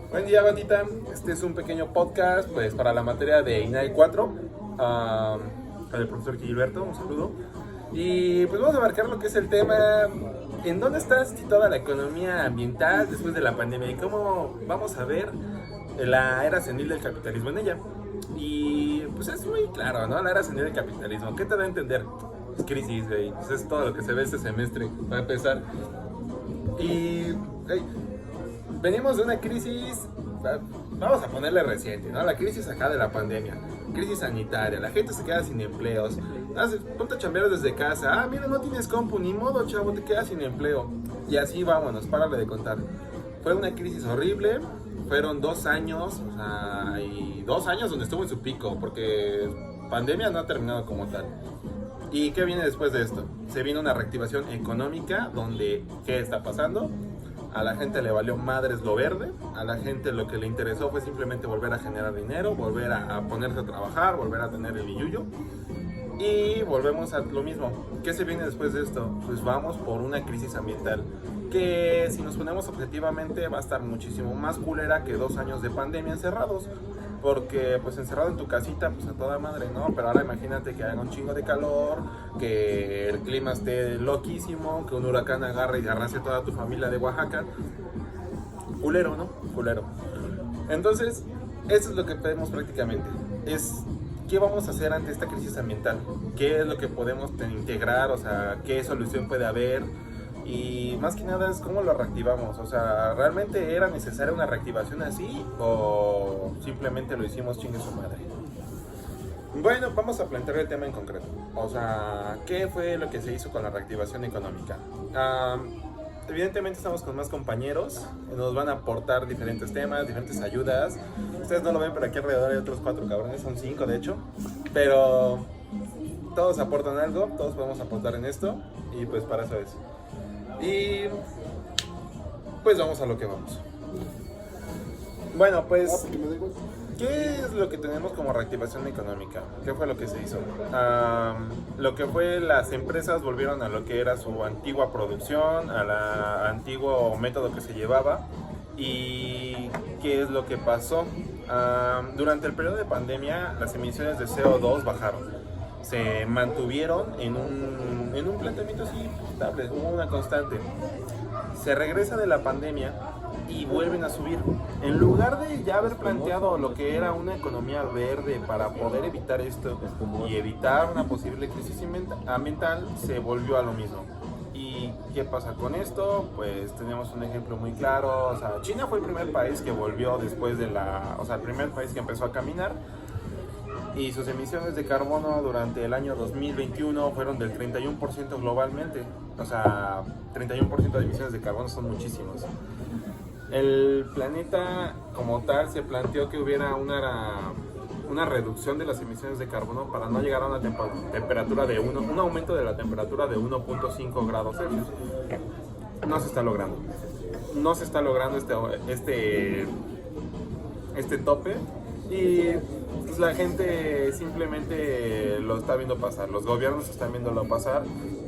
Buen día, bandita. Este es un pequeño podcast pues para la materia de INAI 4 con el profesor Gilberto, un saludo. Y pues vamos a abarcar lo que es el tema, en dónde está situada la economía ambiental después de la pandemia y cómo vamos a ver la era senil del capitalismo en ella. Y pues es muy claro, ¿no? La era senil del capitalismo. ¿Qué te da a entender? Pues crisis, güey. Pues es todo lo que se ve este semestre, para empezar. Y venimos de una crisis, vamos a ponerle reciente, ¿no? La crisis acá de la pandemia, crisis sanitaria, la gente se queda sin empleos, ponte a chambear desde casa, mira, no tienes compu, ni modo, chavo, te quedas sin empleo. Y así vámonos, párale de contar. Fue una crisis horrible, fueron 2 años, o sea, y 2 años donde estuvo en su pico, porque pandemia no ha terminado como tal. ¿Y qué viene después de esto? Se viene una reactivación económica donde, ¿qué está pasando? A la gente le valió madres lo verde, a la gente lo que le interesó fue simplemente volver a generar dinero, volver a ponerse a trabajar, volver a tener el billullo. Y volvemos a lo mismo. ¿Qué se viene después de esto? Pues vamos por una crisis ambiental que, si nos ponemos objetivamente, va a estar muchísimo más culera que 2 años de pandemia encerrados. Porque pues encerrado en tu casita, pues a toda madre, ¿no? Pero ahora imagínate que haga un chingo de calor, que el clima esté loquísimo, que un huracán agarre y arrase toda tu familia de Oaxaca. Culero, ¿no? Culero. Entonces, eso es lo que pedimos prácticamente. Es qué vamos a hacer ante esta crisis ambiental. ¿Qué es lo que podemos integrar? O sea, ¿qué solución puede haber? Y más que nada es cómo lo reactivamos. O sea, ¿realmente era necesaria una reactivación así? ¿O simplemente lo hicimos chingue su madre? Bueno, vamos a plantear el tema en concreto. O sea, ¿qué fue lo que se hizo con la reactivación económica? Evidentemente estamos con más compañeros, nos van a aportar diferentes temas, diferentes ayudas. Ustedes no lo ven, pero aquí alrededor hay otros 4 cabrones, son 5 de hecho. Pero todos aportan algo, todos podemos aportar en esto y pues para eso es. Y pues vamos a lo que vamos. Bueno, pues, ¿qué es lo que tenemos como reactivación económica? ¿Qué fue lo que se hizo? Lo que fue, las empresas volvieron a lo que era su antigua producción, al antiguo método que se llevaba. ¿Y qué es lo que pasó? Durante el periodo de pandemia, las emisiones de CO2 bajaron. Se mantuvieron en un planteamiento así estable, hubo una constante. Se regresa de la pandemia y vuelven a subir. En lugar de ya haber planteado lo que era una economía verde para poder evitar esto y evitar una posible crisis ambiental, se volvió a lo mismo. ¿Y qué pasa con esto? Pues tenemos un ejemplo muy claro. O sea, China fue el primer país que volvió después de o sea, el primer país que empezó a caminar. Y sus emisiones de carbono durante el año 2021 fueron del 31% globalmente. O sea, 31% de emisiones de carbono son muchísimos. El planeta como tal se planteó que hubiera una reducción de las emisiones de carbono para no llegar a una temperatura de un aumento de la temperatura de 1.5 grados Celsius. No se está logrando. No se está logrando este tope. Y pues la gente simplemente lo está viendo pasar, los gobiernos están viéndolo pasar.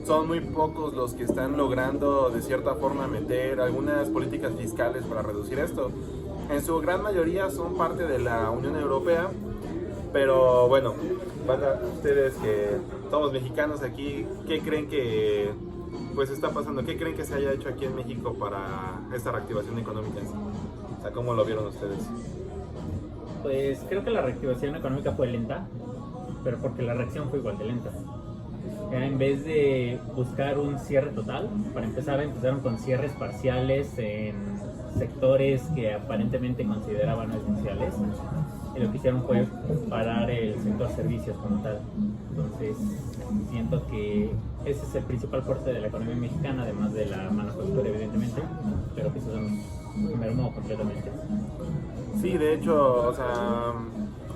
Son muy pocos los que están logrando de cierta forma meter algunas políticas fiscales para reducir esto. En su gran mayoría son parte de la Unión Europea, pero bueno, ustedes que somos mexicanos aquí, ¿qué creen que pues está pasando? ¿Qué creen que se haya hecho aquí en México para esta reactivación económica? O sea, ¿cómo lo vieron ustedes? Pues creo que la reactivación económica fue lenta, pero porque la reacción fue igual de lenta. En vez de buscar un cierre total, para empezar empezaron con cierres parciales en sectores que aparentemente consideraban no esenciales. Y lo que hicieron fue parar el sector servicios como tal. Entonces siento que ese es el principal fuerte de la economía mexicana, además de la manufactura evidentemente, pero que se mermó completamente. Sí, de hecho, o sea,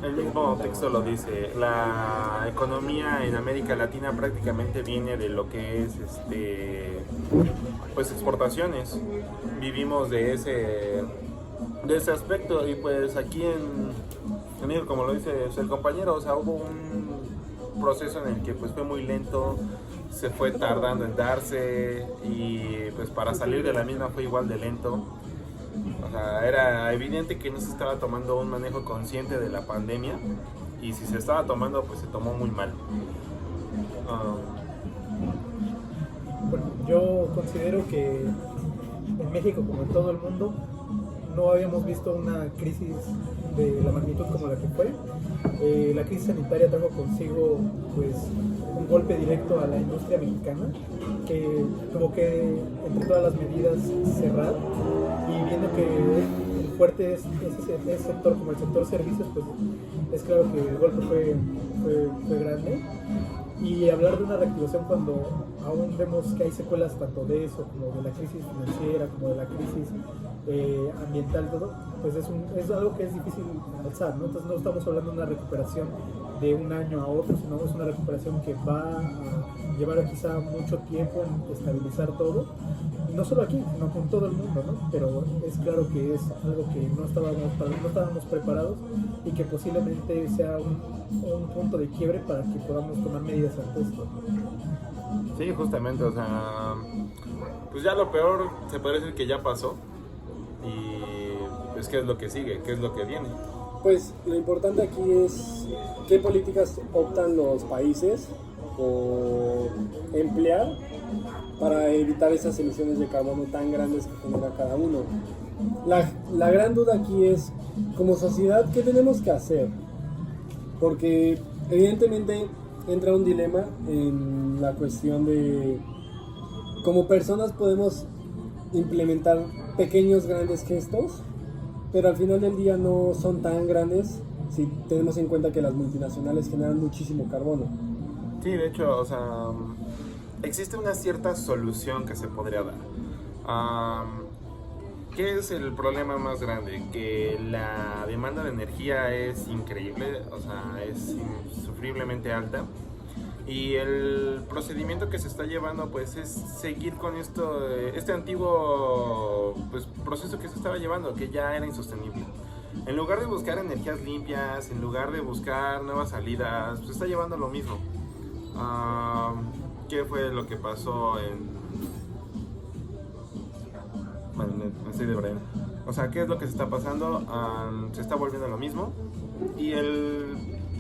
el mismo texto lo dice, la economía en América Latina prácticamente viene de lo que es pues exportaciones. Vivimos de ese aspecto y pues aquí en México, como lo dice el compañero, o sea, hubo un proceso en el que pues fue muy lento, se fue tardando en darse y pues para salir de la misma fue igual de lento. sea, era evidente que no se estaba tomando un manejo consciente de la pandemia, y si se estaba tomando, pues se tomó muy mal. Bueno, yo considero que en México, como en todo el mundo, no habíamos visto una crisis de la magnitud como la que fue. La crisis sanitaria trajo consigo pues un golpe directo a la industria mexicana, que tuvo que, entre todas las medidas, cerrar, y viendo que el fuerte es ese sector, como el sector servicios, pues es claro que el golpe fue grande. Y hablar de una reactivación cuando aún vemos que hay secuelas tanto de eso, como de la crisis financiera, como de la crisis ambiental, todo, pues es algo que es difícil alzar, ¿no? Entonces no estamos hablando de una recuperación de un año a otro, sino es una recuperación que va a llevar quizá mucho tiempo en estabilizar todo, y no solo aquí, sino con todo el mundo, ¿no? Pero es claro que es algo que no estábamos preparados, y que posiblemente sea un punto de quiebre para que podamos tomar medidas ante esto. Sí, justamente, o sea, pues ya lo peor se puede decir que ya pasó, y pues qué es lo que sigue, qué es lo que viene. Pues lo importante aquí es qué políticas optan los países por emplear para evitar esas emisiones de carbono tan grandes que genera cada uno. La gran duda aquí es, como sociedad, ¿qué tenemos que hacer? Porque evidentemente entra un dilema en la cuestión de, como personas podemos implementar pequeños, grandes gestos, pero al final del día no son tan grandes si tenemos en cuenta que las multinacionales generan muchísimo carbono. Sí, de hecho, o sea, existe una cierta solución que se podría dar. ¿Qué es el problema más grande? Que la demanda de energía es increíble, o sea, es insufriblemente alta. Y el procedimiento que se está llevando, pues, es seguir con este antiguo, pues, proceso que se estaba llevando, que ya era insostenible. En lugar de buscar energías limpias, en lugar de buscar nuevas salidas, pues está llevando lo mismo. ¿Qué fue lo que pasó bueno, estoy de breve. O sea, ¿qué es lo que se está pasando? Se está volviendo lo mismo. Y el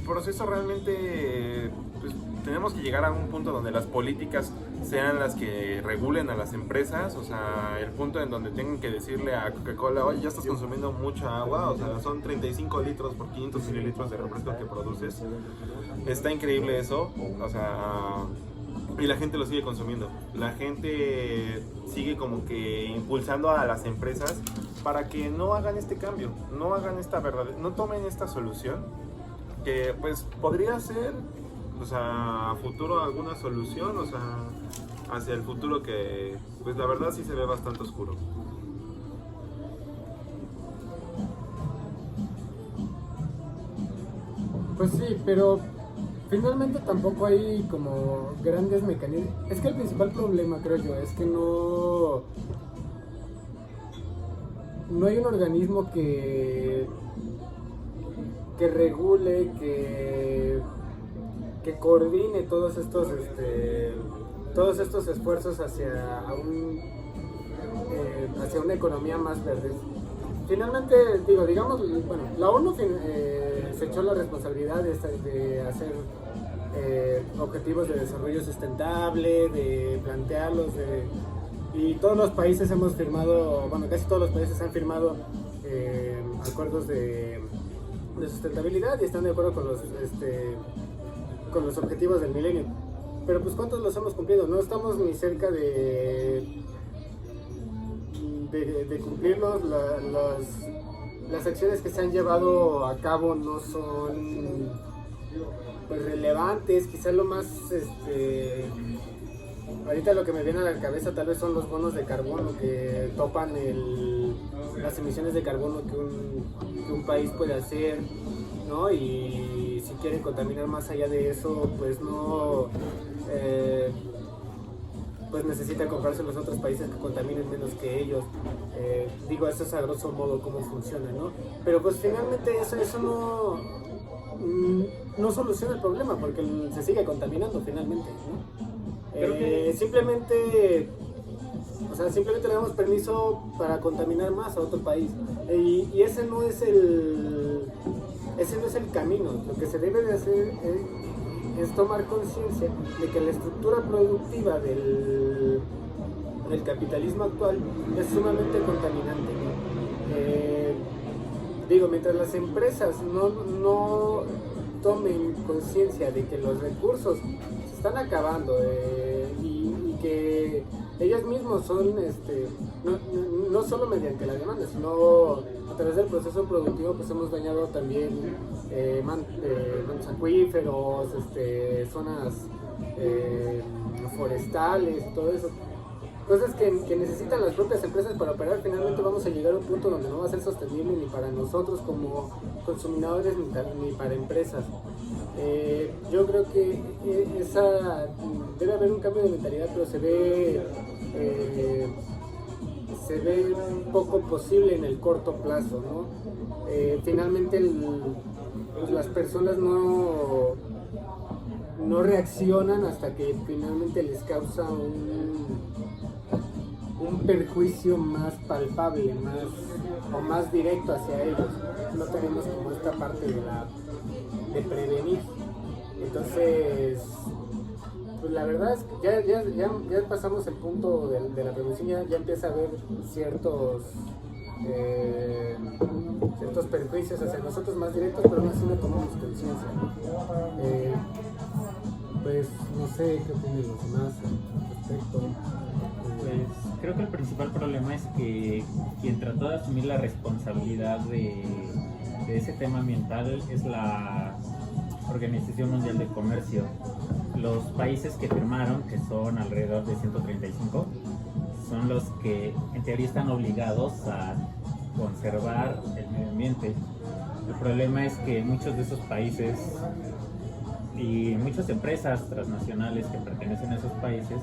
proceso realmente, pues, tenemos que llegar a un punto donde las políticas sean las que regulen a las empresas. O sea, el punto en donde tengan que decirle a Coca-Cola: oye, ya estás consumiendo mucha agua, o sea, son 35 litros por 500 mililitros de refresco que produces. Está increíble eso, o sea, y la gente lo sigue consumiendo. La gente sigue como que impulsando a las empresas para que no hagan este cambio, no hagan no tomen esta solución, que pues podría ser, o sea, a futuro alguna solución, o sea, hacia el futuro, que pues la verdad sí se ve bastante oscuro. Pues sí, pero finalmente tampoco hay como grandes mecanismos. Es que el principal problema, creo yo, es que no hay un organismo que regule, que coordine todos estos esfuerzos hacia una economía más verde. Finalmente, digamos, bueno, la ONU se echó la responsabilidad de hacer objetivos de desarrollo sustentable, de plantearlos, y todos los países hemos firmado, bueno, casi todos los países han firmado acuerdos de sustentabilidad y están de acuerdo con los objetivos del milenio. Pero pues ¿cuántos los hemos cumplido? No estamos ni cerca de cumplirlos. Las acciones que se han llevado a cabo no son pues relevantes. Quizás lo más ahorita lo que me viene a la cabeza tal vez son los bonos de carbono, que topan las emisiones de carbono que un país puede hacer, ¿no? Y si quieren contaminar más allá de eso, pues no pues necesitan comprarse los otros países que contaminen menos que ellos. Eso es a grosso modo cómo funciona, ¿no? Pero pues finalmente eso no soluciona el problema, porque se sigue contaminando finalmente, ¿no? Simplemente O sea, simplemente le damos permiso para contaminar más a otro país. Y ese no es el camino. Lo que se debe de hacer es tomar conciencia de que la estructura productiva del capitalismo actual es sumamente contaminante. Mientras las empresas no tomen conciencia de que los recursos se están acabando y que ellos mismos son, no solo mediante la demanda, sino a través del proceso productivo, pues hemos dañado también mantos acuíferos, zonas forestales, todo eso. Cosas que necesitan las propias empresas para operar. Finalmente vamos a llegar a un punto donde no va a ser sostenible ni para nosotros como consumidores ni para empresas. Yo creo que debe haber un cambio de mentalidad, pero se ve poco posible en el corto plazo, ¿no? Finalmente pues las personas no reaccionan hasta que finalmente les causa un perjuicio más palpable, más directo hacia ellos. No tenemos como esta parte de prevenir. Entonces, pues la verdad es que ya pasamos el punto de la prevención, ya empieza a haber ciertos perjuicios hacia nosotros más directos, pero aún así no tomamos conciencia. Pues no sé qué opinan los demás al respecto. Pues creo que el principal problema es que quien trató de asumir la responsabilidad de ese tema ambiental es la Organización Mundial del Comercio. Los países que firmaron, que son alrededor de 135, son los que en teoría están obligados a conservar el medio ambiente. El problema es que muchos de esos países y muchas empresas transnacionales que pertenecen a esos países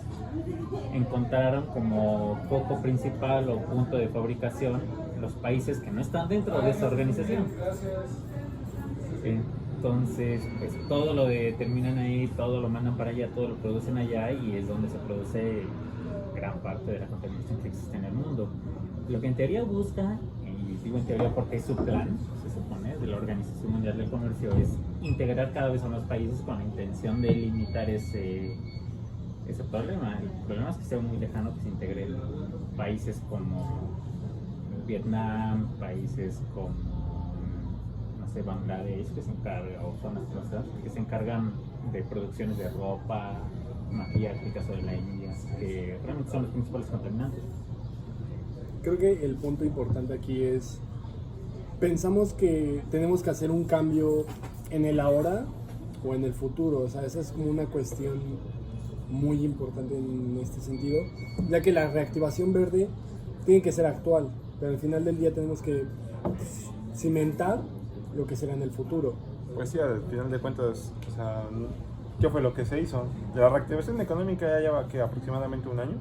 encontraron como foco principal o punto de fabricación los países que no están dentro de esa organización. Entonces, pues todo lo determinan ahí, todo lo mandan para allá, todo lo producen allá, y es donde se produce gran parte de la contaminación que existe en el mundo. Lo que en teoría busca, y digo en teoría porque es su plan, se supone, de la Organización Mundial del Comercio, es integrar cada vez a más países con la intención de limitar ese problema. El problema es que sea muy lejano que se integren países como Vietnam, países como, no sé, Bangladesh, que se encargan, o zonas que se encargan de producciones de ropa, maquillaje, el caso de la India, que realmente son los principales contaminantes. Creo que el punto importante aquí es, pensamos que tenemos que hacer un cambio en el ahora o en el futuro. O sea, esa es como una cuestión muy importante en este sentido, ya que la reactivación verde tiene que ser actual, pero al final del día tenemos que cimentar lo que será en el futuro. Pues sí, al final de cuentas, o sea, ¿qué fue lo que se hizo? La reactivación económica ya lleva aproximadamente un año.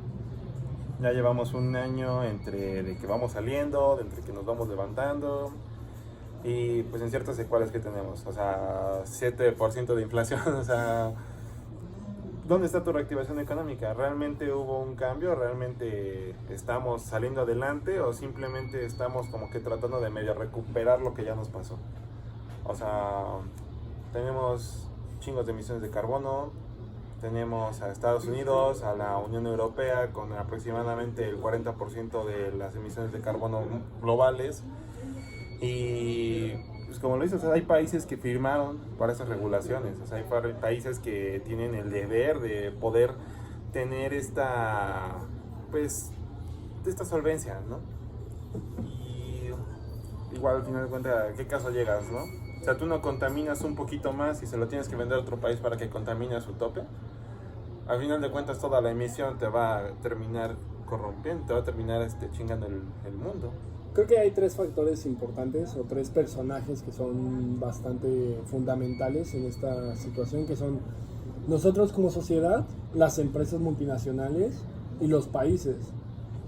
Ya llevamos un año entre de que vamos saliendo, entre que nos vamos levantando, y pues en ciertas secuelas que tenemos, o sea, 7% de inflación, o sea, ¿dónde está tu reactivación económica? ¿Realmente hubo un cambio? ¿Realmente estamos saliendo adelante? ¿O simplemente estamos como que tratando de medio recuperar lo que ya nos pasó? O sea, tenemos chingos de emisiones de carbono, tenemos a Estados Unidos, a la Unión Europea con aproximadamente el 40% de las emisiones de carbono globales, y pues como lo dices, o sea, hay países que firmaron para esas regulaciones, o sea, hay países que tienen el deber de poder tener esta solvencia, ¿no? Y igual al final de cuentas, ¿a qué caso llegas, no? O sea, tú no contaminas un poquito más y se lo tienes que vender a otro país para que contamine a su tope. Al final de cuentas, toda la emisión te va a terminar corrompiendo, te va a terminar chingando el mundo. Creo que hay tres factores importantes o tres personajes que son bastante fundamentales en esta situación, que son nosotros como sociedad, las empresas multinacionales y los países.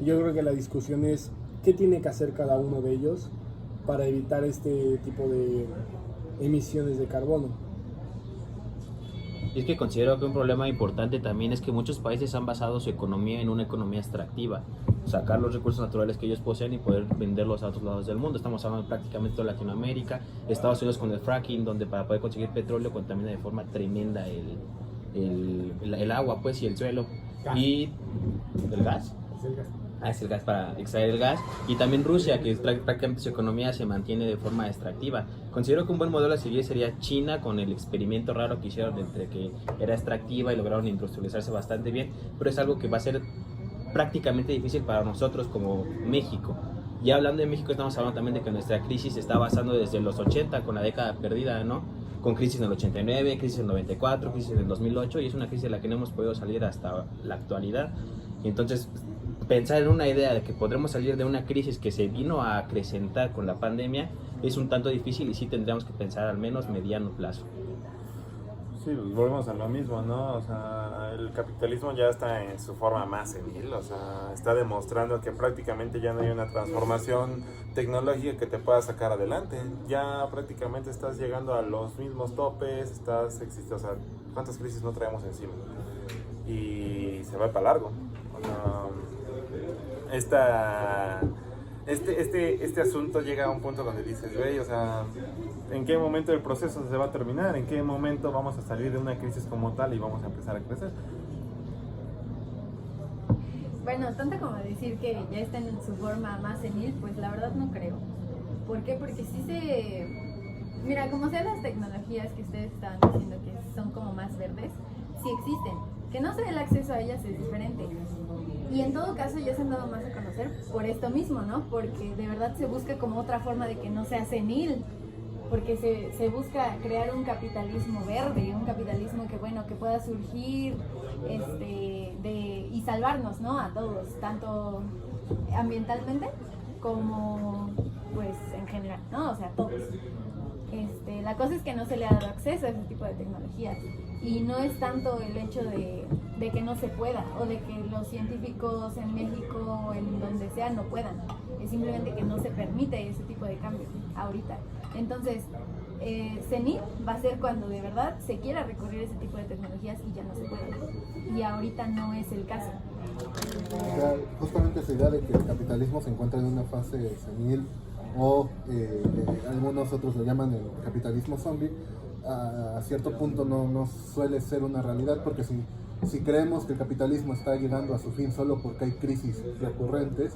Y yo creo que la discusión es qué tiene que hacer cada uno de ellos para evitar este tipo de emisiones de carbono. Y es que considero que un problema importante también es que muchos países han basado su economía en una economía extractiva, sacar los recursos naturales que ellos poseen y poder venderlos a otros lados del mundo. Estamos hablando prácticamente de toda Latinoamérica, Estados Unidos con el fracking, donde para poder conseguir petróleo contamina de forma tremenda el agua, pues, y el suelo. Gas. Y el gas. Es el gas. Es el gas para extraer el gas. Y también Rusia, que prácticamente su economía se mantiene de forma extractiva. Considero que un buen modelo a seguir sería China, con el experimento raro que hicieron entre que era extractiva y lograron industrializarse bastante bien, pero es algo que va a ser prácticamente difícil para nosotros como México. Ya hablando de México, estamos hablando también de que nuestra crisis se está basando desde los 80, con la década perdida, ¿no? Con crisis en el 89, crisis en el 94, crisis en el 2008, y es una crisis de la que no hemos podido salir hasta la actualidad. Y entonces, pensar en una idea de que podremos salir de una crisis que se vino a acrecentar con la pandemia es un tanto difícil, y sí tendríamos que pensar al menos mediano plazo. Sí, pues volvemos a lo mismo, ¿no? O sea, el capitalismo ya está en su forma más senil, o sea, está demostrando que prácticamente ya no hay una transformación tecnológica que te pueda sacar adelante. Ya prácticamente estás llegando a los mismos topes, o sea, ¿cuántas crisis no traemos encima? Y se va para largo. Este asunto llega a un punto donde dices, güey, o sea, ¿en qué momento el proceso se va a terminar? ¿En qué momento vamos a salir de una crisis como tal y vamos a empezar a crecer? Bueno, tanto como decir que ya está en su forma más senil, pues la verdad no creo. ¿Por qué? Porque sí Mira, como sean las tecnologías que ustedes estaban diciendo que son como más verdes, sí existen. Que no se dé el acceso a ellas es diferente. Y en todo caso ya se han dado más a conocer por esto mismo, ¿no? Porque de verdad se busca como otra forma de que no sea senil. Porque se busca crear un capitalismo verde, un capitalismo que, bueno, que pueda surgir y salvarnos, ¿no? A todos, tanto ambientalmente como, pues, en general, ¿no? O sea, todos. La cosa es que no se le ha dado acceso a ese tipo de tecnologías. Y no es tanto el hecho de que no se pueda, o de que los científicos en México o en donde sea no puedan. Es simplemente que no se permite ese tipo de cambio ahorita. Entonces, senil va a ser cuando de verdad se quiera recurrir a ese tipo de tecnologías y ya no se puede. Y ahorita no es el caso. O sea, justamente esa idea de que el capitalismo se encuentra en una fase senil, o algunos otros lo llaman el capitalismo zombie, a cierto punto no suele ser una realidad, porque si creemos que el capitalismo está llegando a su fin solo porque hay crisis recurrentes,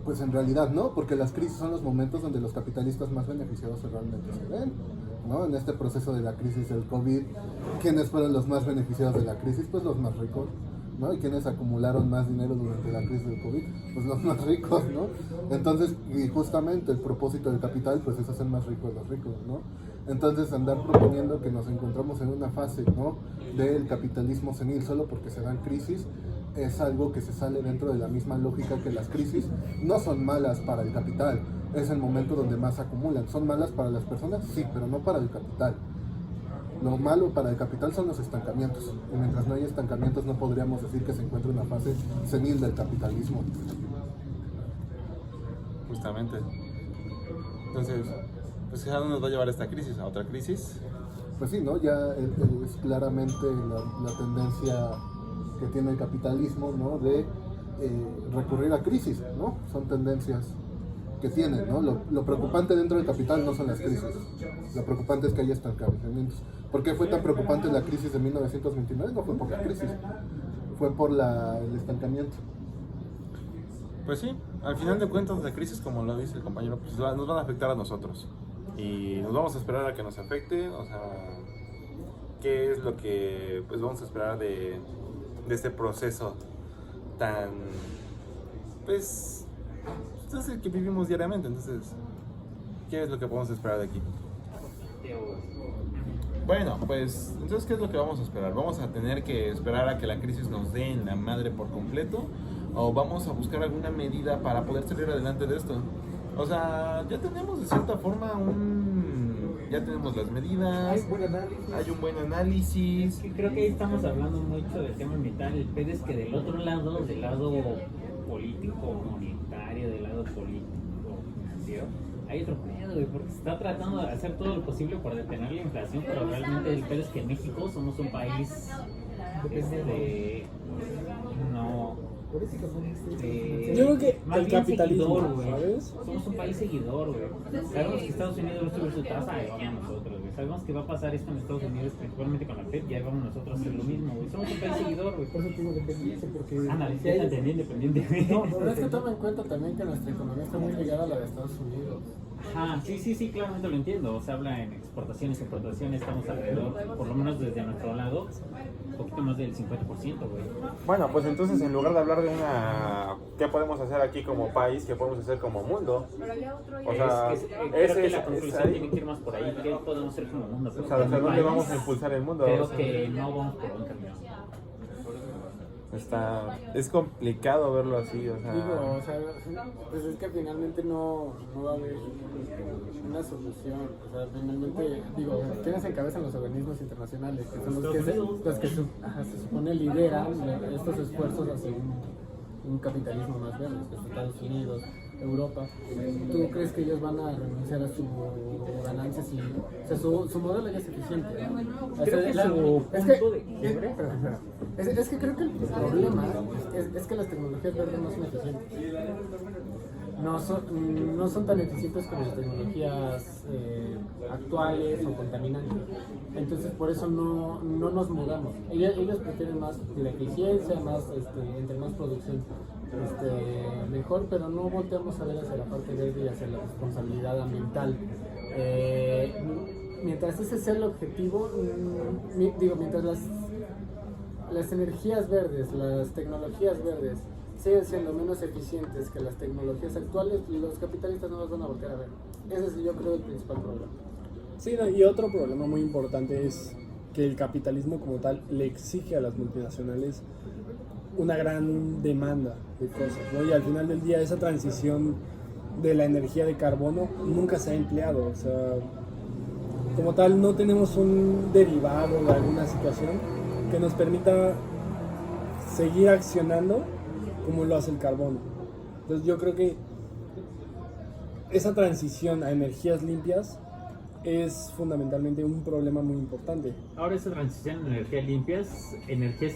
pues en realidad no, porque las crisis son los momentos donde los capitalistas más beneficiados realmente se ven, ¿no? En este proceso de la crisis del COVID, ¿quiénes fueron los más beneficiados de la crisis? Pues los más ricos, ¿no? ¿Y quiénes acumularon más dinero durante la crisis del COVID? Pues los más ricos, ¿no? Entonces, y justamente el propósito del capital, pues es hacer más ricos a los ricos, ¿no? Entonces, andar proponiendo que nos encontramos en una fase, ¿no?, del capitalismo senil solo porque se dan crisis, es algo que se sale dentro de la misma lógica que las crisis no son malas para el capital, es el momento donde más acumulan. ¿Son malas para las personas? Sí, pero no para el capital. Lo malo para el capital son los estancamientos, y mientras no hay estancamientos no podríamos decir que se encuentra una fase senil del capitalismo. Justamente. Entonces, pues ¿a dónde nos va a llevar esta crisis? ¿A otra crisis? Pues sí, ¿no? Ya es claramente la tendencia que tiene el capitalismo, ¿no?, de recurrir a crisis, ¿no? Son tendencias que tienen, ¿no? Lo preocupante dentro del capital no son las crisis, lo preocupante es que haya estancamientos. ¿Por qué fue tan preocupante la crisis de 1929? No fue por la crisis, fue por el estancamiento. Pues sí, al final de cuentas la crisis, como lo dice el compañero, pues nos van a afectar a nosotros. Y nos vamos a esperar a que nos afecte, o sea, ¿qué es lo que pues vamos a esperar de este proceso tan, pues, es el que vivimos diariamente? Entonces, ¿qué es lo que podemos esperar de aquí? Bueno, pues, entonces, ¿qué es lo que vamos a esperar? ¿Vamos a tener que esperar a que la crisis nos dé en la madre por completo? ¿O vamos a buscar alguna medida para poder salir adelante de esto? O sea, ya tenemos de cierta forma ya tenemos las medidas, hay un buen análisis. Creo que ahí estamos hablando mucho del tema ambiental. El pedo es que del otro lado, del lado político, monetario, del lado político, financiero, hay otro pedo, güey, porque se está tratando de hacer todo lo posible por detener la inflación, pero realmente el pedo es que en México somos un país Yo creo que más el bien capitalismo, seguidor, güey. ¿sabes? Somos un país seguidor, güey. Sabemos que Estados Unidos va a subir su tasa, y vamos nosotros, güey. Sabemos que va a pasar esto en Estados Unidos, principalmente con la FED, y ahí vamos nosotros a hacer lo mismo, güey. Somos un país seguidor, güey. Por eso te digo dependiente, porque... Ándale, sí, independiente, güey. No, Pero es que toma en cuenta también que nuestra economía está muy ligada a la de Estados Unidos. Ajá, sí, claramente lo entiendo. Se habla en exportaciones, importaciones, estamos alrededor, por lo menos desde nuestro lado, un poquito más del 50%, güey. Bueno, pues entonces en lugar de hablar de una qué podemos hacer aquí como país, qué podemos hacer como mundo, o sea, Creo que la conclusión tiene que ir más por ahí. ¿Qué podemos hacer como mundo? o sea, ¿hacia dónde vamos a impulsar el mundo? Creo O sea, que no vamos por un camino. es complicado verlo así, o sea, Digo, o sea, pues es que finalmente no va a haber una solución. O sea, finalmente, digo, ¿quiénes encabezan los organismos internacionales? Que son los que se supone lideran estos esfuerzos hacia un capitalismo más verde, que es Estados Unidos, Europa. ¿Tú crees que ellos van a renunciar a su ganancias? O sea, su modelo ya es eficiente, ¿no? O sea, Creo que su punto de quiebre. es que creo que el problema es que las tecnologías verdes no son eficientes. No son tan eficientes como las tecnologías actuales o contaminantes. Entonces por eso no nos mudamos. Ellos prefieren más la eficiencia, más entre más producción mejor, pero no volteamos a ver hacia la parte verde y hacia la responsabilidad ambiental. Mientras ese sea el objetivo, mientras las energías verdes, las tecnologías verdes siguen siendo menos eficientes que las tecnologías actuales, los capitalistas no las van a voltear a ver. Ese es, yo creo, el principal problema. Sí, no, y otro problema muy importante es que el capitalismo como tal le exige a las multinacionales una gran demanda de cosas, ¿no? Y al final del día esa transición de la energía de carbono nunca se ha empleado, o sea, como tal no tenemos un derivado de alguna situación que nos permita seguir accionando como lo hace el carbono. Entonces yo creo que esa transición a energías limpias es fundamentalmente un problema muy importante. Ahora esa transición a energías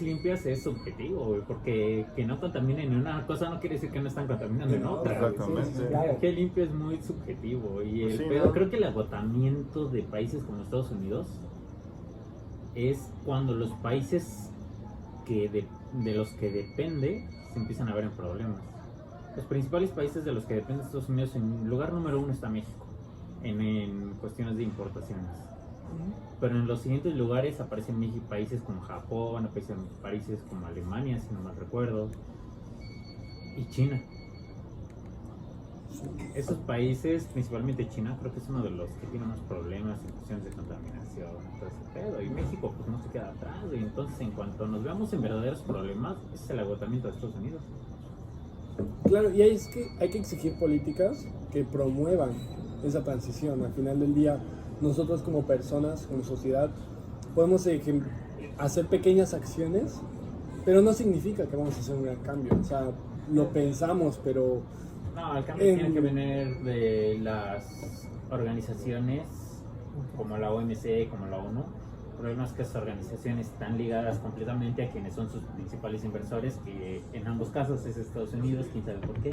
limpias es subjetivo, güey, porque que no contaminen una cosa no quiere decir que no están contaminando en otra. exactamente. La energía limpia es muy subjetivo y el Sí, pedo, ¿no? creo que el agotamiento de países como Estados Unidos es cuando los países de los que depende se empiezan a ver en problemas. Los principales países de los que depende Estados Unidos, en lugar número 1 está México, en cuestiones de importaciones. Pero en los siguientes lugares aparecen países como Japón, aparecen países como Alemania, si no mal recuerdo, y China. Esos países, principalmente China, creo que es uno de los que tiene más problemas en cuestiones de contaminación, todo ese pedo. Y México pues no se queda atrás, y entonces en cuanto nos veamos en verdaderos problemas, ese es el agotamiento de Estados Unidos. Claro, y es que hay que exigir políticas que promuevan esa transición. Al final del día, nosotros como personas, como sociedad, podemos hacer pequeñas acciones, pero no significa que vamos a hacer un gran cambio. O sea, lo pensamos, pero... No, el cambio tiene que venir de las organizaciones como la OMC, como la ONU. El problema es que esas organizaciones están ligadas completamente a quienes son sus principales inversores, que en ambos casos es Estados Unidos, quién sabe por qué.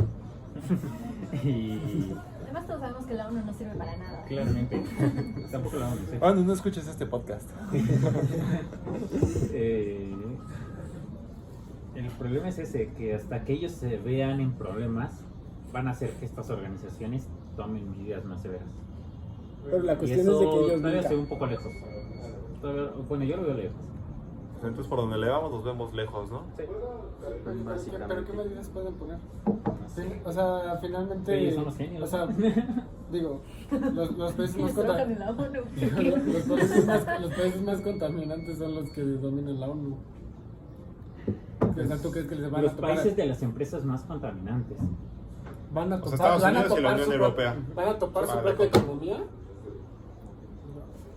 Y Además todos sabemos que la ONU no sirve para nada. claramente, tampoco la ONU. ¿Sí? no escuches este podcast. El problema es ese, que hasta que ellos se vean en problemas, van a hacer que estas organizaciones tomen medidas más severas. Pero la Y cuestión eso es de que ellos todavía nunca... se ve un poco lejos. Bueno, yo lo veo lejos. Entonces por donde le vamos nos vemos lejos, ¿no? Sí. ¿Pero qué medidas pueden poner? Sí, o sea, finalmente... Ellos son los genios. O sea, digo, los países más Trabajan en la ONU. los países más contaminantes son los que dominan la ONU. O sea, ¿tú crees que les van Los a tocar? países de las empresas más contaminantes. Van a O sea, topar, Estados Unidos y la Unión Europea. ¿Van a topar su propia economía?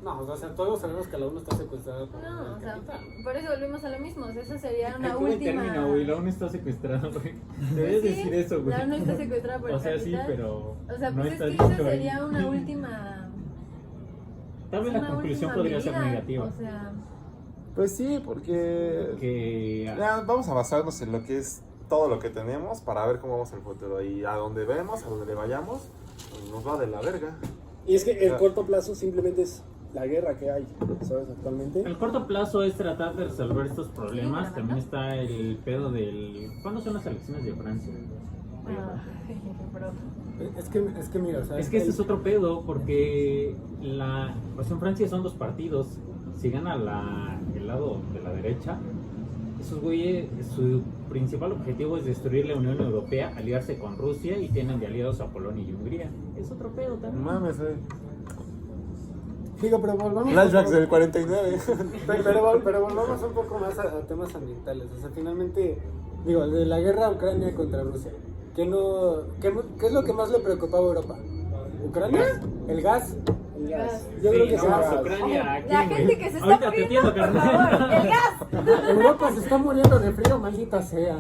No, o sea, todos sabemos que la ONU está secuestrada por No, el o sea, capital. por eso volvemos a lo mismo. O sea, eso sería una Ay, qué buen última. término, güey. La ONU está secuestrada, güey. Debes Sí, decir eso, güey. La ONU está secuestrada por el O sea, sí, capital. pero. O sea, no pues está es que eso dicho ahí. sería una última. Tal vez la una conclusión última podría ser medida, negativa. O sea, Pues sí, porque Que. ya, vamos a basarnos en lo que es todo lo que tenemos para ver cómo vamos el futuro. Y a donde vemos, a donde le vayamos, pues nos va de la verga. Y es que el corto plazo simplemente es la guerra que hay, ¿sabes? Actualmente. El corto plazo es tratar de resolver estos problemas. Sí, También está el pedo del. ¿Cuándo son las elecciones de Francia? pero Es que mira, o sea, Es que ese es otro pedo, porque pues en Francia son dos partidos. Si gana el lado de la derecha, esos güeyes, su principal objetivo es destruir la Unión Europea, aliarse con Rusia y tienen de aliados a Polonia y Hungría. Es otro pedo también. Mames, digo, pero volvamos. Flashbacks del 49. Pero volvamos un poco más a temas ambientales. O sea, finalmente, digo, de la guerra Ucrania contra Rusia. ¿Qué es lo que más le preocupaba a Europa? ¿Ucrania? ¿El gas? El gas. Yo creo que Sí, sí. vamos, Ucrania, aquí, la güey. gente que se está Ahorita te muriendo, entiendo, por carnal. favor, el gas. Europa se está muriendo de frío, maldita sea.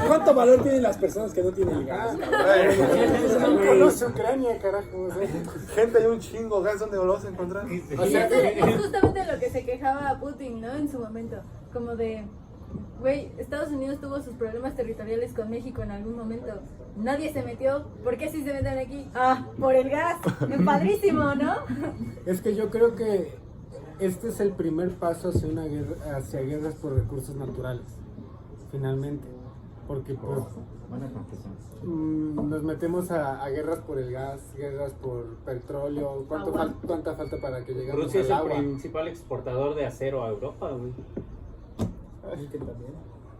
¿Cuánto valor tienen las personas que no tienen gas? No conoce Ucrania, carajo. O sea. Gente, hay un chingo, gas, ¿dónde lo vas a encontrar? O sea, Es justamente lo que se quejaba Putin, ¿no? En su momento. Como de, güey, Estados Unidos tuvo sus problemas territoriales con México en algún momento. Nadie se metió. ¿Por qué sí se meten aquí? Ah, por el gas. Padrísimo, ¿no? es que yo creo que este es el primer paso hacia una guerra, hacia guerras por recursos naturales, finalmente. Porque pues, Buena confesión. nos metemos a guerras por el gas, guerras por petróleo. ¿Cuánta falta para que lleguemos Rusia es al el agua? principal exportador de acero a Europa, güey. Níquel también.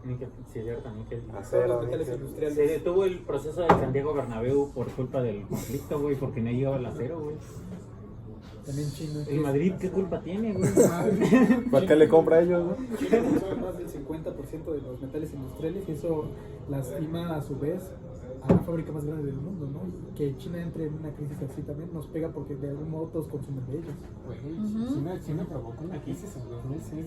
Níquel, sí, cierto, níquel. Todos los metales Se industriales. detuvo el proceso de Santiago Bernabéu por culpa del conflicto, güey, porque no llegaba el acero, güey. También China. ¿El Madrid qué culpa tiene, güey? ¿Para qué le compra a ellos, no? China consume más del 50% de los metales industriales y eso lastima a su vez a la fábrica más grande del mundo, ¿no? Que China entre en una crisis así también nos pega porque de algún modo todos consumen de ellos. China provocó una crisis en 2006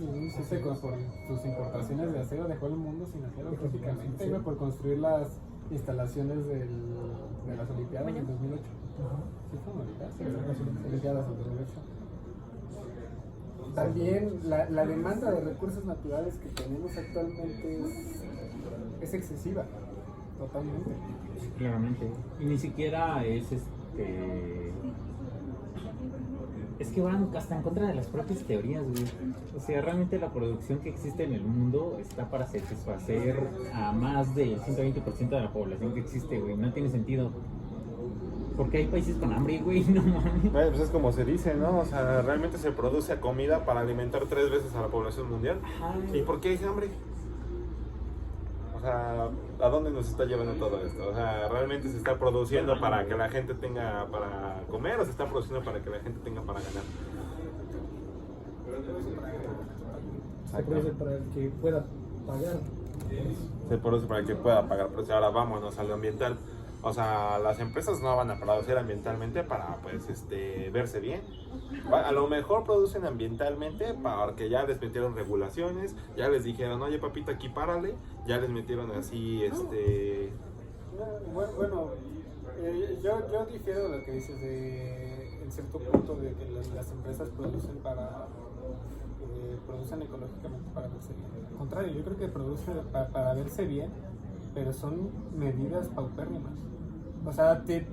por sus importaciones de acero, dejó el mundo sin acero prácticamente, güey, por construir las instalaciones de las Olimpiadas en 2008. ¿Sí fueron Olimpiadas? Sí, las Olimpiadas en 2008. También la demanda de recursos naturales que tenemos actualmente es excesiva, totalmente. Claramente. Y ni siquiera es Es que van hasta en contra de las propias teorías, güey. O sea, realmente la producción que existe en el mundo está para satisfacer a más del 120% de la población que existe, güey. No tiene sentido. Porque hay países con hambre, güey, no mames. Pues es como se dice, ¿no? O sea, realmente se produce comida para alimentar 3 veces a la población mundial. ¿Y por qué hay hambre? O sea, ¿a dónde nos está llevando todo esto? O sea, ¿realmente se está produciendo para que la gente tenga para comer o se está produciendo para que la gente tenga para ganar? Se produce para el que pueda pagar. Se produce para que pueda pagar, pero ahora vámonos a lo ambiental. O sea, las empresas no van a producir ambientalmente para, pues, verse bien. A lo mejor producen ambientalmente porque ya les metieron regulaciones, ya les dijeron, oye, papito, aquí párale, ya les metieron así, Bueno, yo difiero de lo que dices en cierto punto de que las empresas producen producen ecológicamente para verse bien. Al contrario, yo creo que producen para verse bien, pero son medidas paupérrimas. O sea, hacen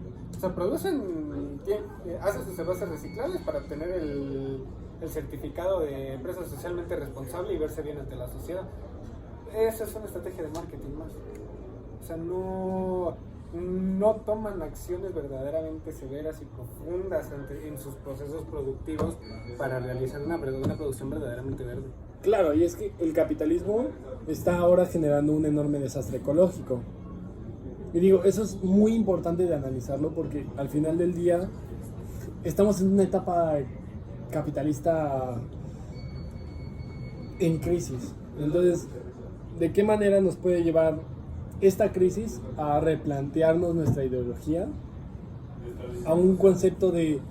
sus envases reciclables para obtener el certificado de empresa socialmente responsable y verse bien ante la sociedad. Esa es una estrategia de marketing más. O sea, no toman acciones verdaderamente severas y profundas en sus procesos productivos para realizar una producción verdaderamente verde. Claro, y es que el capitalismo está ahora generando un enorme desastre ecológico. Y digo, eso es muy importante de analizarlo porque al final del día estamos en una etapa capitalista en crisis. Entonces, ¿de qué manera nos puede llevar esta crisis a replantearnos nuestra ideología? A un concepto de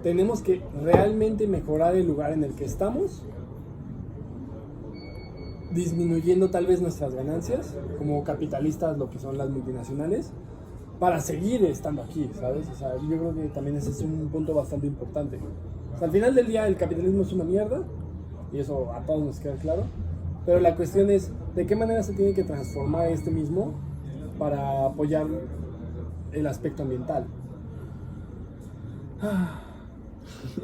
tenemos que realmente mejorar el lugar en el que estamos, disminuyendo tal vez nuestras ganancias como capitalistas, lo que son las multinacionales, para seguir estando aquí, ¿sabes? O sea, yo creo que también ese es un punto bastante importante. O sea, al final del día el capitalismo es una mierda, y eso a todos nos queda claro, pero la cuestión es de qué manera se tiene que transformar este mismo para apoyar el aspecto ambiental.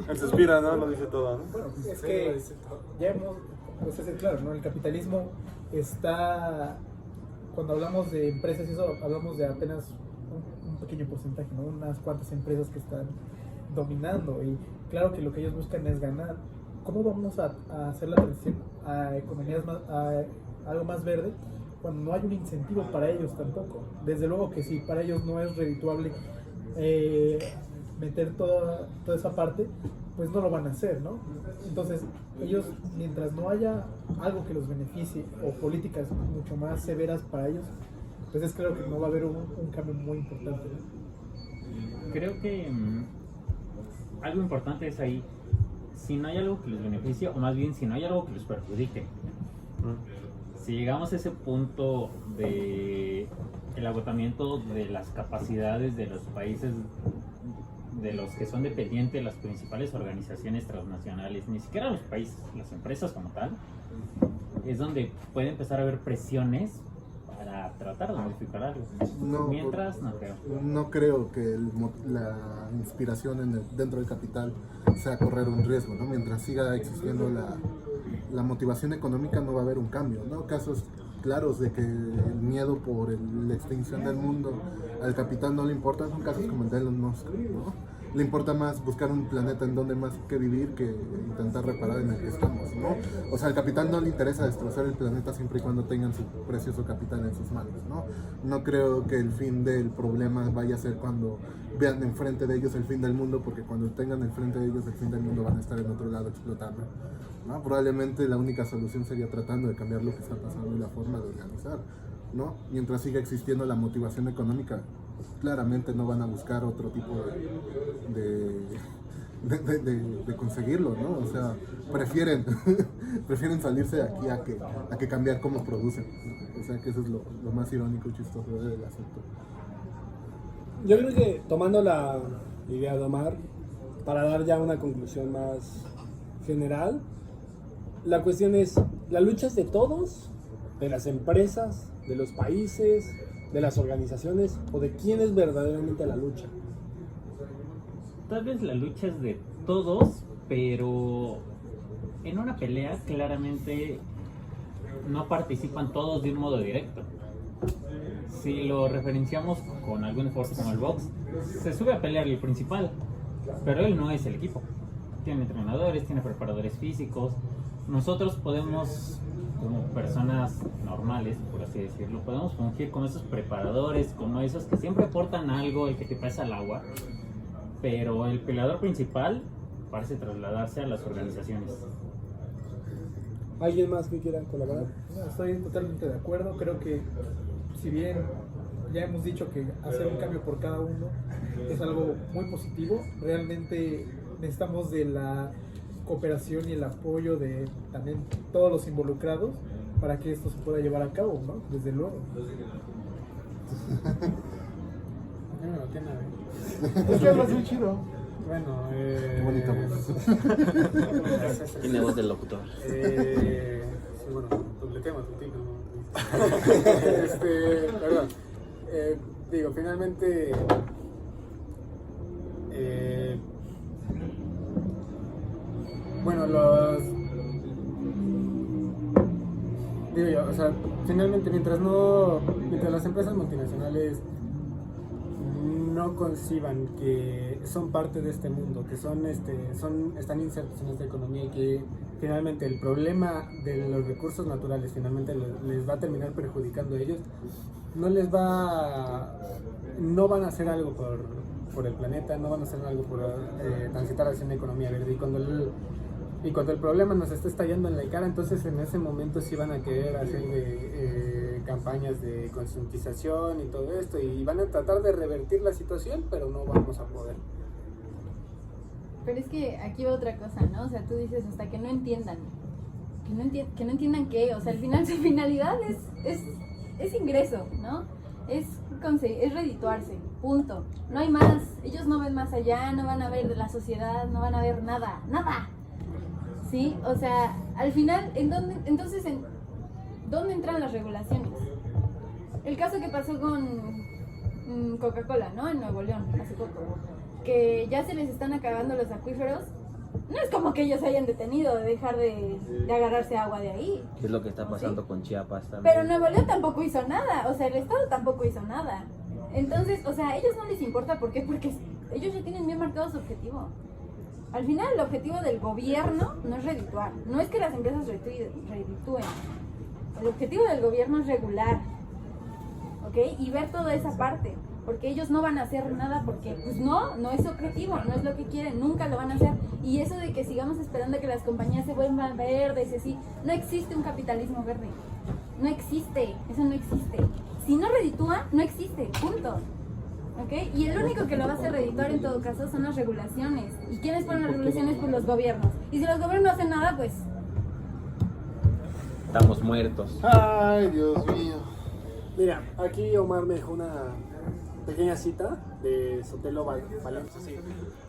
El suspira, ¿no? Lo dice todo, ¿no? Bueno, es que ya hemos, pues es claro, ¿no? El capitalismo está, cuando hablamos de empresas, eso hablamos de apenas un pequeño porcentaje, ¿no? Unas cuantas empresas que están dominando, y claro que lo que ellos buscan es ganar. ¿Cómo vamos a hacer la transición a economías más, a algo más verde cuando no hay un incentivo para ellos tampoco? Desde luego que si para ellos no es redituable meter toda esa parte, pues no lo van a hacer, ¿no? Entonces, ellos, mientras no haya algo que los beneficie o políticas mucho más severas para ellos, pues es claro que no va a haber un cambio muy importante, ¿no? Creo que algo importante es ahí, si no hay algo que les beneficie, o más bien si no hay algo que les perjudique. Si llegamos a ese punto de el agotamiento de las capacidades de los países de los que son dependientes de las principales organizaciones transnacionales, ni siquiera los países, las empresas como tal, es donde puede empezar a haber presiones para tratar de modificar algo. Mientras, no creo. No creo que la inspiración dentro del capital sea correr un riesgo, ¿no? Mientras siga existiendo la motivación económica, no va a haber un cambio, ¿no? Casos claros de que el miedo por la extinción del mundo al capital no le importa son casos como el de Elon Musk, ¿no? Le importa más buscar un planeta en donde más que vivir que intentar reparar en el que estamos, ¿no? O sea, al capital no le interesa destrozar el planeta siempre y cuando tengan su precioso capital en sus manos, ¿no? No creo que el fin del problema vaya a ser cuando vean enfrente de ellos el fin del mundo, porque cuando tengan enfrente de ellos el fin del mundo van a estar en otro lado explotando, ¿no? Probablemente la única solución sería tratando de cambiar lo que está pasando y la forma de organizar, ¿no? Mientras siga existiendo la motivación económica, claramente no van a buscar otro tipo de conseguirlo, ¿no? O sea, prefieren salirse de aquí a que cambiar cómo producen, ¿no? O sea, que eso es lo más irónico y chistoso del asunto. Yo creo que tomando la idea de Omar, para dar ya una conclusión más general, la cuestión es, la lucha es de todos, de las empresas, de los países, de las organizaciones, o de quién es verdaderamente la lucha. Tal vez la lucha es de todos, pero en una pelea claramente no participan todos de un modo directo. Si lo referenciamos con algún deporte como el box, se sube a pelear el principal, pero él no es el equipo. Tiene entrenadores, tiene preparadores físicos. Nosotros podemos, como personas normales, por así decirlo, podemos fungir como esos preparadores, como esos que siempre aportan algo, el que te pasa el agua, pero el peleador principal parece trasladarse a las organizaciones. ¿Alguien más que quiera colaborar? No, estoy totalmente de acuerdo. Creo que si bien ya hemos dicho que hacer un cambio por cada uno es algo muy positivo, realmente necesitamos de la cooperación y el apoyo de también todos los involucrados para que esto se pueda llevar a cabo, ¿no? Desde luego. No tiene nada. Es que hablas muy chido. Bueno, Qué bonita voz. Tiene voz del locutor. Sí, bueno, publiquemos un tino. Perdón. Digo, finalmente. Bueno, digo yo, o sea, finalmente mientras las empresas multinacionales no conciban que son parte de este mundo, que están insertos en esta economía y que finalmente el problema de los recursos naturales finalmente les va a terminar perjudicando a ellos, no van a hacer algo por el planeta, no van a hacer algo por transitar hacia una economía verde, y cuando el problema nos está estallando en la cara, entonces en ese momento sí van a querer hacer campañas de concientización y todo esto, y van a tratar de revertir la situación, pero no vamos a poder. Pero es que aquí va otra cosa, ¿no? O sea, tú dices hasta que no entiendan. Que no entiendan qué. O sea, al final su finalidad es ingreso, ¿no? Es redituarse, punto. No hay más. Ellos no ven más allá, no van a ver de la sociedad, no van a ver nada. ¿Sí? O sea, al final, ¿dónde entran las regulaciones? El caso que pasó con Coca-Cola, ¿no? En Nuevo León, hace poco. Que ya se les están acabando los acuíferos. No es como que ellos se hayan detenido de dejar de agarrarse agua de ahí. ¿Qué es lo que está pasando ¿Sí? con Chiapas también? Pero Nuevo León tampoco hizo nada, o sea, el Estado tampoco hizo nada. Entonces, o sea, a ellos no les importa, ¿por qué? Porque ellos ya tienen bien marcado su objetivo. Al final, el objetivo del gobierno no es redituar, no es que las empresas reditúen. El objetivo del gobierno es regular, ¿ok? Y ver toda esa parte. Porque ellos no van a hacer nada porque, pues no es su objetivo, no es lo que quieren, nunca lo van a hacer. Y eso de que sigamos esperando que las compañías se vuelvan verdes y así, no existe un capitalismo verde. No existe, eso no existe. Si no reditúa, no existe, punto. ¿Ok? Y el único que lo va a hacer redituar en todo caso son las regulaciones. ¿Y quiénes ponen las regulaciones? Pues los gobiernos. Y si los gobiernos no hacen nada, pues... Estamos muertos. Ay, Dios mío. Mira, aquí Omar me dejó una pequeña cita de Sotelo Valencia. Sí.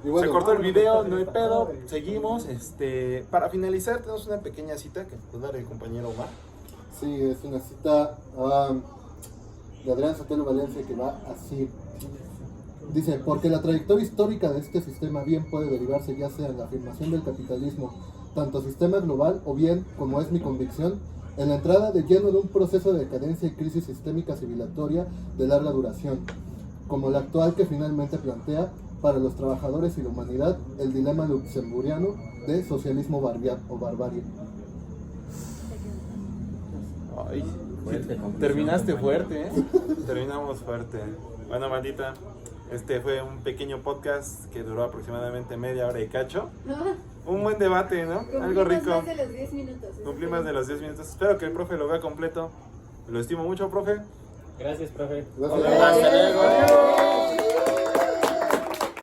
Y bueno, Se cortó el video, no hay pedo, seguimos. Para finalizar, tenemos una pequeña cita que nos da el compañero Omar. Sí, es una cita de Adrián Sotelo Valencia que va así. Dice, porque la trayectoria histórica de este sistema bien puede derivarse ya sea en la afirmación del capitalismo, tanto sistema global o bien, como es mi convicción, en la entrada de lleno de un proceso de decadencia y crisis sistémica civilizatoria de larga duración, como la actual que finalmente plantea para los trabajadores y la humanidad el dilema luxemburgiano de socialismo o barbarie. Ay, Fuerte conclusión, terminaste compañero. fuerte, ¿eh? Terminamos fuerte. Bueno, bandita, este fue un pequeño podcast que duró aproximadamente media hora y cacho. Un buen debate, ¿no? Algo rico. Más de los 10 minutos. Cumplí más de los 10 minutos. Espero que el profe lo vea completo. Lo estimo mucho, profe. Gracias, profe. Gracias. Hasta luego.